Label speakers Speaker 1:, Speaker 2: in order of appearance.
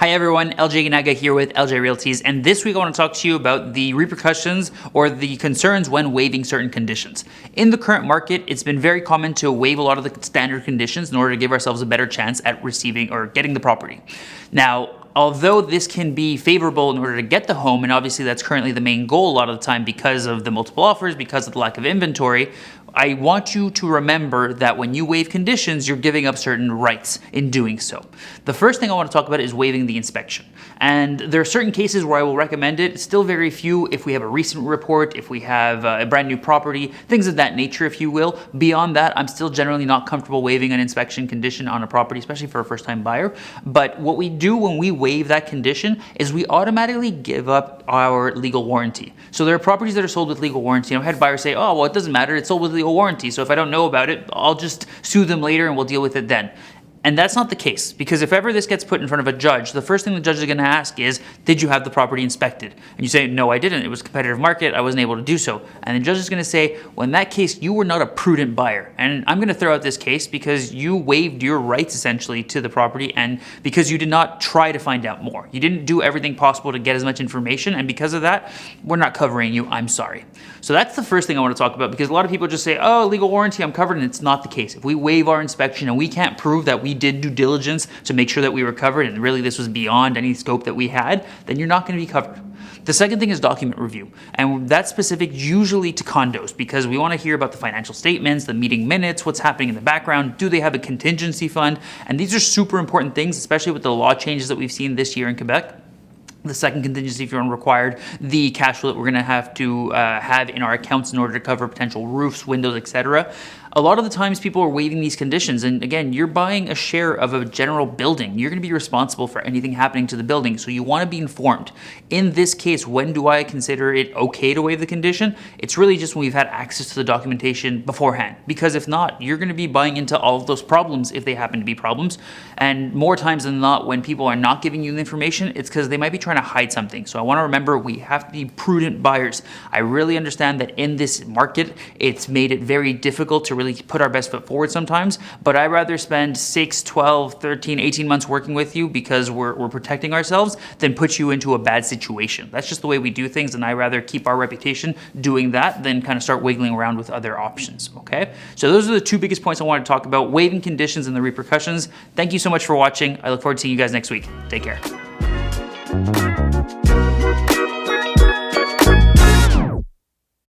Speaker 1: Hi everyone, LJ Ganaga here with LJ Realties, and this week I want to talk to you about the repercussions or the concerns when waiving certain conditions. In the current market, it's been very common to waive a lot of the standard conditions in order to give ourselves a better chance at receiving or getting the property. Now, although this can be favorable in order to get the home, and obviously that's currently the main goal a lot of the time because of the multiple offers, because of the lack of inventory, I want you to remember that when you waive conditions, you're giving up certain rights in doing so. The first thing I want to talk about is waiving the inspection. And there are certain cases where I will recommend it, still very few if we have a recent report, if we have a brand new property, things of that nature, if you will. Beyond that, I'm still generally not comfortable waiving an inspection condition on a property, especially for a first-time buyer. But what we do when we waive that condition is we automatically give up our legal warranty. So there are properties that are sold with legal warranty. I've had buyers say, oh, well, it doesn't matter, it's sold with legal warranty, so if I don't know about it, I'll just sue them later and we'll deal with it then. And that's not the case, because if ever this gets put in front of a judge, the first thing the judge is going to ask is, did you have the property inspected? And you say, no, I didn't. It was a competitive market. I wasn't able to do so. And the judge is going to say, well, in that case, you were not a prudent buyer. And I'm going to throw out this case because you waived your rights essentially to the property and because you did not try to find out more. You didn't do everything possible to get as much information. And because of that, we're not covering you. I'm sorry. So that's the first thing I want to talk about, because a lot of people just say, oh, legal warranty, I'm covered. And it's not the case. If we waive our inspection and we can't prove that we did due diligence to make sure that we were covered and really this was beyond any scope that we had, then you're not going to be covered. The second thing is document review, and that's specific usually to condos because we want to hear about the financial statements, the meeting minutes, what's happening in the background, do they have a contingency fund, and these are super important things, especially with the law changes that we've seen this year in Quebec. The second contingency fund required, the cash flow that we're going to have in our accounts in order to cover potential roofs, windows, etc. A lot of the times people are waiving these conditions, and again, you're buying a share of a general building. You're going to be responsible for anything happening to the building, so you want to be informed. In this case, when do I consider it okay to waive the condition? It's really just when we've had access to the documentation beforehand, because if not, you're going to be buying into all of those problems if they happen to be problems. And more times than not, when people are not giving you the information, it's because they might be trying to hide something. So I want to remember we have to be prudent buyers. I really understand that in this market, it's made it very difficult to really put our best foot forward sometimes, but I'd rather spend 6, 12, 13, 18 months working with you because we're protecting ourselves than put you into a bad situation. That's just the way we do things, and I'd rather keep our reputation doing that than kind of start wiggling around with other options, okay? So those are the two biggest points I want to talk about, waiving conditions and the repercussions. Thank you so much for watching. I look forward to seeing you guys next week. Take care.